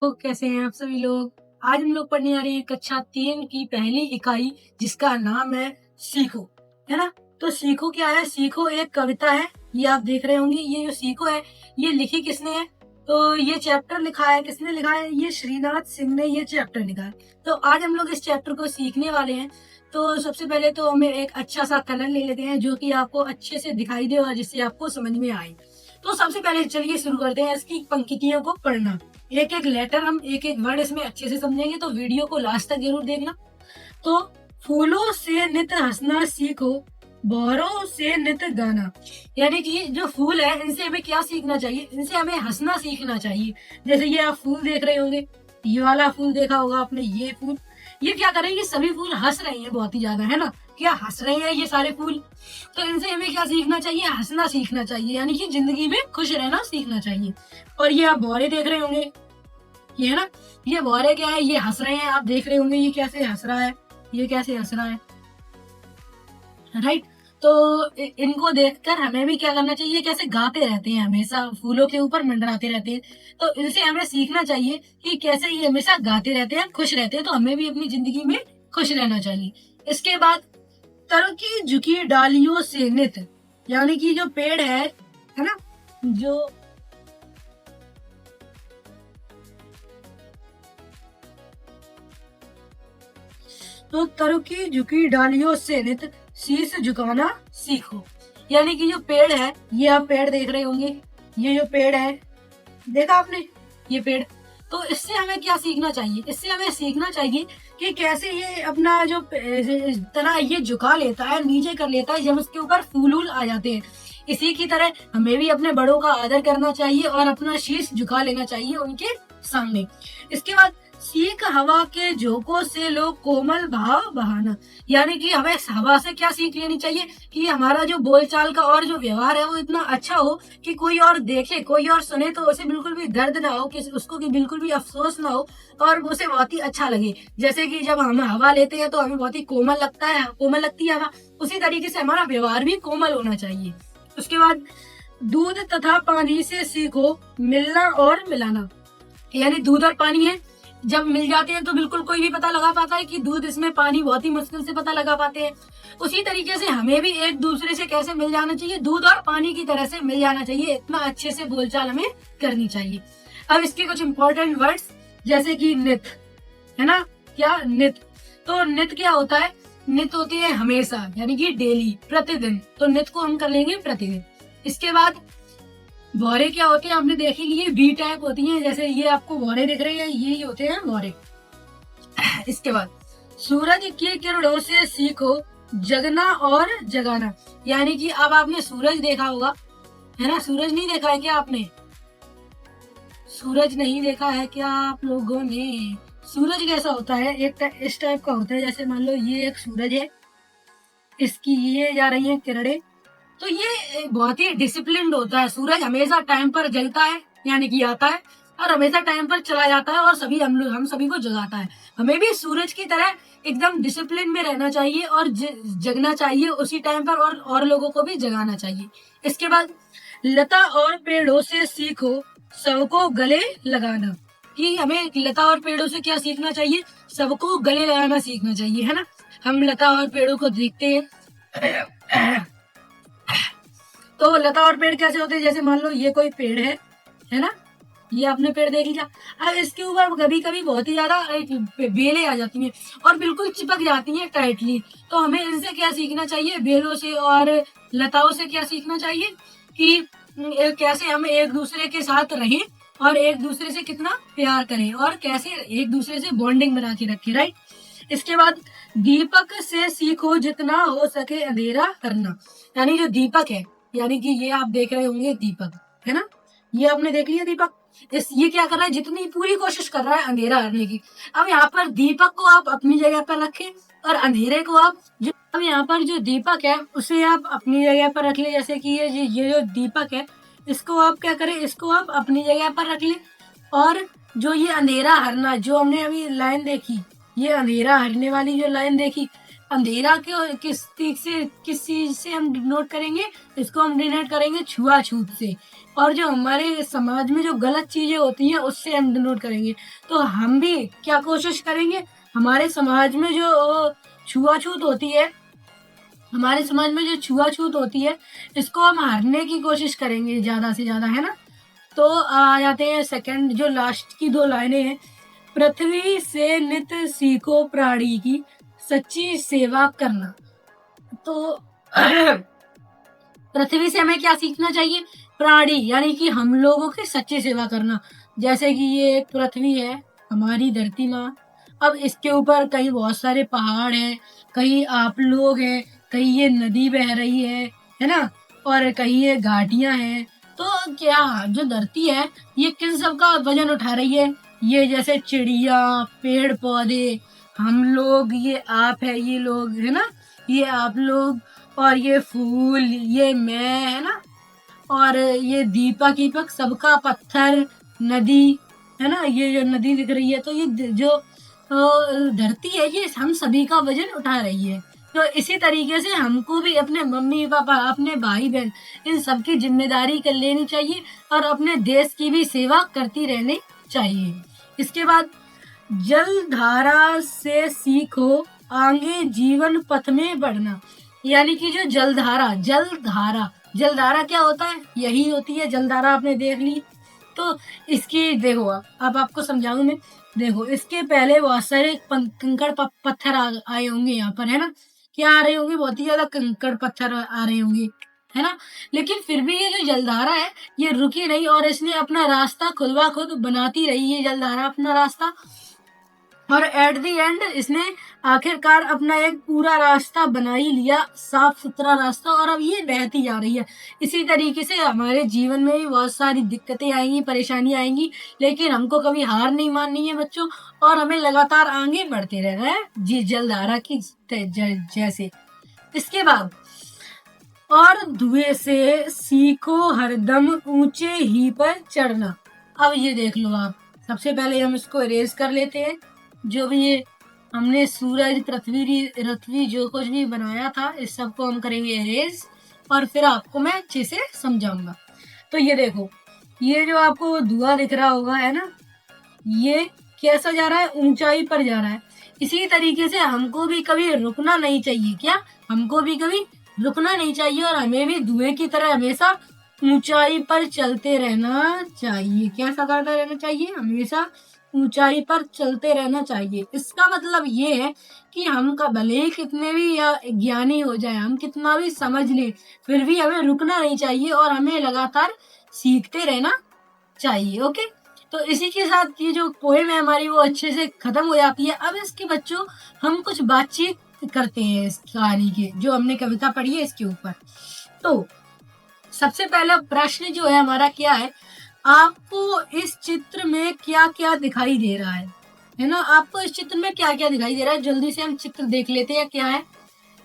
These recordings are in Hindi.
तो कैसे हैं आप सभी लोग। आज हम लोग पढ़ने जा रहे हैं कक्षा 3 की पहली इकाई, जिसका नाम है सीखो। है ना। तो सीखो क्या है? सीखो एक कविता है। ये आप देख रहे होंगे। ये जो सीखो है, ये लिखी किसने है? तो ये चैप्टर लिखा है, किसने लिखा है? ये श्रीनाथ सिंह ने ये चैप्टर लिखा है। तो आज हम लोग इस चैप्टर को सीखने वाले हैं। तो सबसे पहले तो हमें एक अच्छा सा कलर ले लेते हैं, जो कि आपको अच्छे से दिखाई दे और जिससे आपको समझ में आए। तो सबसे पहले चलिए शुरू करते हैं इसकी पंक्तियों को पढ़ना। एक एक लेटर, हम एक एक वर्ड इसमें अच्छे से समझेंगे, तो वीडियो को लास्ट तक जरूर देखना। तो फूलों से नित हंसना सीखो, बौरों से नित गाना। यानी कि जो फूल है, इनसे हमें क्या सीखना चाहिए? इनसे हमें हंसना सीखना चाहिए। जैसे ये आप फूल देख रहे होंगे, ये वाला फूल देखा होगा आपने, ये फूल, ये क्या कर रहे हैं? ये सभी फूल हंस रहे हैं बहुत ही ज्यादा, है ना। क्या हंस रहे हैं ये सारे फूल? तो इनसे हमें क्या सीखना चाहिए? हंसना सीखना चाहिए, यानी कि जिंदगी में खुश रहना सीखना चाहिए। और ये आप भौरे देख रहे होंगे, ये है ना, ये भौरे क्या है? ये हंस रहे हैं। आप देख रहे होंगे ये कैसे हंस रहा है, ये कैसे हंस रहा है, राइट। तो इनको देखकर हमें भी क्या करना चाहिए? कैसे गाते रहते हैं, हमेशा फूलों के ऊपर मंडराते रहते हैं। तो इनसे हमें सीखना चाहिए कि कैसे ये हमेशा गाते रहते हैं, खुश रहते हैं। तो हमें भी अपनी जिंदगी में खुश रहना चाहिए। इसके बाद तर की झुकी डालियों से नित, यानी कि जो पेड़ है ना, जो तो तर की झुकी डालियों से नित शीश झुकाना सीखो। यानी कि जो पेड़ है, ये आप पेड़ देख रहे होंगे, ये जो पेड़ है, देखा आपने ये पेड़। तो इससे हमें क्या सीखना चाहिए? इससे हमें सीखना चाहिए कि कैसे ये अपना जो तना ये झुका लेता है, नीचे कर लेता है, जब उसके ऊपर फूल वूल आ जाते हैं। इसी की तरह हमें भी अपने बड़ों का आदर करना चाहिए और अपना शीश झुका लेना चाहिए उनके सामने। इसके बाद सीख हवा के झोंकों से लोग कोमल भाव बहाना। यानी कि हमें हवा से क्या सीख लेनी चाहिए? कि हमारा जो बोलचाल का और जो व्यवहार है वो इतना अच्छा हो कि कोई और देखे, कोई और सुने तो उसे बिल्कुल भी दर्द ना हो, कि उसको कि बिल्कुल भी अफसोस ना हो, और उसे बहुत ही अच्छा लगे। जैसे कि जब हम हवा लेते हैं तो हमें बहुत ही कोमल लगता है, कोमल लगती है हवा। उसी तरीके से हमारा व्यवहार भी कोमल होना चाहिए। उसके बाद दूध तथा पानी से सीखो मिलना और मिलाना। यानी दूध और पानी है, जब मिल जाते हैं तो बिल्कुल कोई भी पता लगा पाता है कि दूध इसमें, पानी बहुत ही मुश्किल से पता लगा पाते हैं। उसी तरीके से हमें भी एक दूसरे से कैसे मिल जाना चाहिए? दूध और पानी की तरह से मिल जाना चाहिए। इतना अच्छे से बोलचाल हमें करनी चाहिए। अब इसके कुछ इंपॉर्टेंट वर्ड्स, जैसे कि नित, है ना। क्या नित? तो नित क्या होता है? नित होती है हमेशा, यानी कि डेली, प्रतिदिन। तो नित को हम कर लेंगे प्रतिदिन। इसके बाद भौरे क्या होते हैं? आपने देख ही लिए, बी टाइप होती हैं। जैसे ये आपको भौरे दिख रहे हैं, ये ही होते हैं भौरे। इसके बाद सूरज की किरणों से सीखो जगना और जगाना। यानी कि अब आपने सूरज देखा होगा, है ना। सूरज नहीं देखा है क्या आपने? सूरज नहीं देखा है क्या आप लोगों ने? सूरज कैसा होता है? इस टाइप का होता है। जैसे मान लो ये एक सूरज है, इसकी ये जा रही है किरणें। तो ये बहुत ही डिसिप्लिन्ड होता है। सूरज हमेशा टाइम पर जलता है, यानी कि आता है, और हमेशा टाइम पर चला जाता है, और हम सभी को जगाता है। हमें भी सूरज की तरह एकदम डिसिप्लिन में रहना चाहिए और जगना चाहिए उसी टाइम पर, और लोगों को भी जगाना चाहिए। इसके बाद लता और पेड़ों से सीखो सबको गले लगाना। कि हमें लता और पेड़ों से क्या सीखना चाहिए? सबको गले लगाना सीखना चाहिए, है ना। हम लता और पेड़ों को देखते हैं। तो लता और पेड़ कैसे होते हैं? जैसे मान लो ये कोई पेड़ है ना, ये आपने पेड़ देख लिया। अब इसके ऊपर कभी कभी बहुत ही ज्यादा बेलें आ जाती हैं और बिल्कुल चिपक जाती हैं टाइटली। तो हमें इनसे क्या सीखना चाहिए? बेलों से और लताओं से क्या सीखना चाहिए? कि कैसे हम एक दूसरे के साथ रहें और एक दूसरे से कितना प्यार करें, और कैसे एक दूसरे से बॉन्डिंग बना के रखें, राइट। इसके बाद दीपक से सीखो जितना हो सके अंधेरा करना। यानी जो दीपक है, यानी कि ये आप देख रहे होंगे दीपक, है ना। ये आपने देख लिया दीपक। ये क्या कर रहा है? जितनी पूरी कोशिश कर रहा है अंधेरा करने की। अब यहाँ पर दीपक को आप अपनी जगह पर रखें, और अंधेरे को आप अब यहाँ पर जो दीपक है उसे आप अपनी जगह पर रख ले। जैसे कि ये जो दीपक है, इसको आप क्या करें? इसको आप अपनी जगह पर रख ले। और जो ये अंधेरा हरना, जो हमने अभी लाइन देखी, ये अंधेरा हरने वाली जो लाइन देखी, अंधेरा क्यों किस चीज से हम डिनोट करेंगे, इसको हम डिनोट करेंगे छुआछूत से। और जो हमारे समाज में जो गलत चीजें होती हैं उससे हम डिनोट करेंगे। तो हम भी क्या कोशिश करेंगे, हमारे समाज में जो छुआछूत होती है, हमारे समाज में जो छुआछूत होती है, इसको हम हारने की कोशिश करेंगे ज्यादा से ज्यादा, है ना। तो आ जाते हैं सेकंड, जो लास्ट की 2 लाइनें हैं। पृथ्वी से नित सीखो प्राणी की सच्ची सेवा करना। तो पृथ्वी से हमें क्या सीखना चाहिए, प्राणी यानी कि हम लोगों की सच्ची सेवा करना। जैसे कि ये एक पृथ्वी है, हमारी धरती माँ। अब इसके ऊपर कहीं बहुत सारे पहाड़ हैं, कहीं आप लोग हैं, कहीं ये नदी बह रही है ना, और कहीं ये घाटियां हैं। तो क्या जो धरती है ये किन सब का वजन उठा रही है, ये जैसे चिड़िया, पेड़ पौधे, हम लोग, ये आप है, ये लोग है ना, ये आप लोग, और ये फूल, ये मैं, है ना, और ये दीपक वीपक, सबका पत्थर, नदी, है ना, ये जो नदी दिख रही है, तो ये जो धरती है ये हम सभी का वजन उठा रही है। तो इसी तरीके से हमको भी अपने मम्मी पापा, अपने भाई बहन, इन सबकी जिम्मेदारी कर लेनी चाहिए और अपने देश की भी सेवा करती रहनी चाहिए। इसके बाद, जल धारा से सीखो आगे जीवन पथ में बढ़ना। यानी कि जो जलधारा क्या होता है, यही होती है जलधारा, आपने देख ली। तो इसकी देखो, अब आपको समझाऊं मैं। देखो, इसके पहले बहुत सारे कंकड़ पत्थर आए होंगे यहाँ पर, है ना, क्या आ रहे होंगे, बहुत ही ज्यादा कंकड़ पत्थर आ रहे होंगे, है ना। लेकिन फिर भी ये जो जलधारा है ये रुकी नहीं और इसने अपना रास्ता खुद ब खुद बनाती रही है जलधारा अपना रास्ता। और एट द एंड इसने आखिरकार अपना एक पूरा रास्ता बना ही लिया, साफ सुथरा रास्ता, और अब ये बहती जा रही है। इसी तरीके से हमारे जीवन में भी बहुत सारी दिक्कतें आएंगी, परेशानी आएंगी, लेकिन हमको कभी हार नहीं माननी है बच्चों, और हमें लगातार आगे बढ़ते रहना है जी जलधारा की जैसे। इसके बाद, और धुएं से सीखो हरदम ऊंचे ही पर चढ़ना। अब ये देख लो आप, सबसे पहले हम इसको इरेज कर लेते हैं। जो भी ये हमने सूरज, पृथ्वी जो कुछ भी बनाया था, इस सब को हम करेंगे इरेज, और फिर आपको मैं अच्छे से समझाऊंगा। तो ये देखो, ये जो आपको धुआं दिख रहा होगा, है ना, ये कैसा जा रहा है, ऊंचाई पर जा रहा है। इसी तरीके से हमको भी कभी रुकना नहीं चाहिए। क्या, हमको भी कभी रुकना नहीं चाहिए, और हमें भी धुएं की तरह हमेशा ऊंचाई पर चलते रहना चाहिए। कैसा करते रहना चाहिए, हमेशा ऊंचाई पर चलते रहना चाहिए। इसका मतलब ये है कि हम का भले ही कितने भी या ज्ञानी हो जाए, हम कितना भी समझ लें, फिर भी हमें रुकना नहीं चाहिए और हमें लगातार सीखते रहना चाहिए। ओके, तो इसी के साथ ये जो पोएम है हमारी वो अच्छे से खत्म हो जाती है। अब इसके बच्चों हम कुछ बातचीत करते हैं इस कहानी के, जो हमने कविता पढ़ी है इसके ऊपर। तो सबसे पहला प्रश्न जो है हमारा क्या है, आपको इस चित्र में क्या क्या दिखाई दे रहा है ना, आपको इस चित्र में क्या क्या दिखाई दे रहा है। जल्दी से हम चित्र देख लेते हैं क्या है।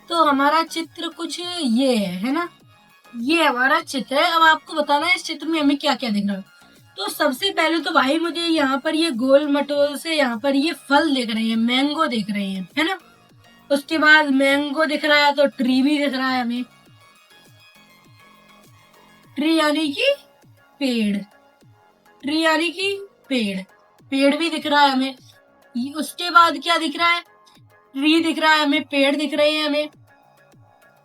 तो हमारा चित्र कुछ ये है ना, ये हमारा चित्र है। अब आपको बताना है इस चित्र में हमें क्या क्या दिख रहा है। तो सबसे पहले तो भाई मुझे यहाँ पर ये गोल मटोल से यहाँ पर ये फल दिख रहे हैं, मैंगो दिख रहे हैं, है ना। उसके बाद मैंगो दिख रहा है तो ट्री भी दिख रहा है हमें, ट्री यानी कि पेड़, ट्री यानी कि पेड़, पेड़ भी दिख रहा है हमें। उसके बाद क्या दिख रहा है, ट्री दिख रहा है हमें, पेड़ दिख रहे हैं हमें,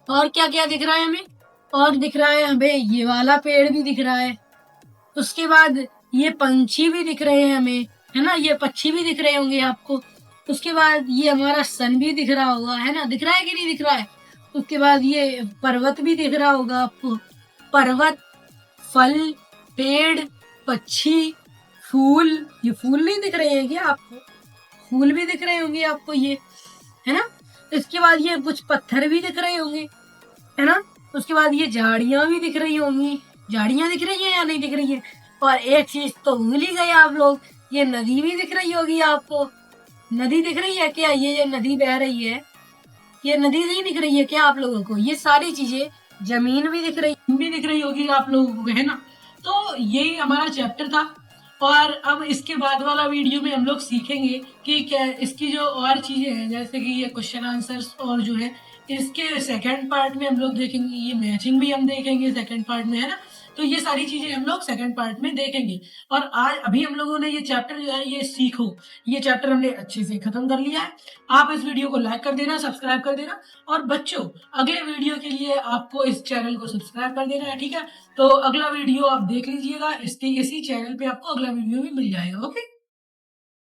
और क्या क्या दिख रहा है हमें, और दिख रहा है हमें ये वाला पेड़ भी दिख रहा है। उसके बाद ये पंछी भी दिख रहे हैं हमें, है ना, ये पक्षी भी दिख रहे होंगे आपको। उसके बाद ये हमारा सन भी दिख रहा होगा, है ना, दिख रहा है कि नहीं दिख रहा है। उसके बाद ये पर्वत भी दिख रहा होगा आपको, पर्वत, फल, पेड़, पक्षी, फूल। ये फूल नहीं दिख रहे हैं क्या आपको, फूल भी दिख रहे होंगे आपको ये, है ना। इसके बाद ये कुछ पत्थर भी दिख रहे होंगे, है ना। उसके बाद ये झाड़ियां भी दिख रही होंगी, झाड़ियां दिख रही है या नहीं दिख रही है। और एक चीज तो भूल ही गए आप लोग, ये नदी भी दिख रही होगी आपको, नदी दिख रही है क्या, ये जो नदी बह रही है ये नदी नहीं दिख रही है क्या आप लोगों को। ये सारी चीजें, जमीन भी दिख रही होगी आप लोगों को, है ना। तो यही हमारा चैप्टर था। और अब इसके बाद वाला वीडियो में हम लोग सीखेंगे कि क्या इसकी जो और चीजें हैं, जैसे कि ये क्वेश्चन आंसर्स, और जो है इसके सेकंड पार्ट में हम लोग देखेंगे, ये मैचिंग भी हम देखेंगे सेकंड पार्ट में, है ना। तो ये सारी चीजें हम लोग सेकंड पार्ट में देखेंगे। और आज अभी हम लोगों ने ये चैप्टर जो है ये सीखो, ये चैप्टर हमने अच्छे से खत्म कर लिया है। आप इस वीडियो को लाइक कर देना, सब्सक्राइब कर देना, और बच्चों अगले वीडियो के लिए आपको इस चैनल को सब्सक्राइब कर देना है, ठीक है। तो अगला वीडियो आप देख लीजिएगा, इसके इसी चैनल पे आपको अगला वीडियो भी मिल जाएगा। ओके।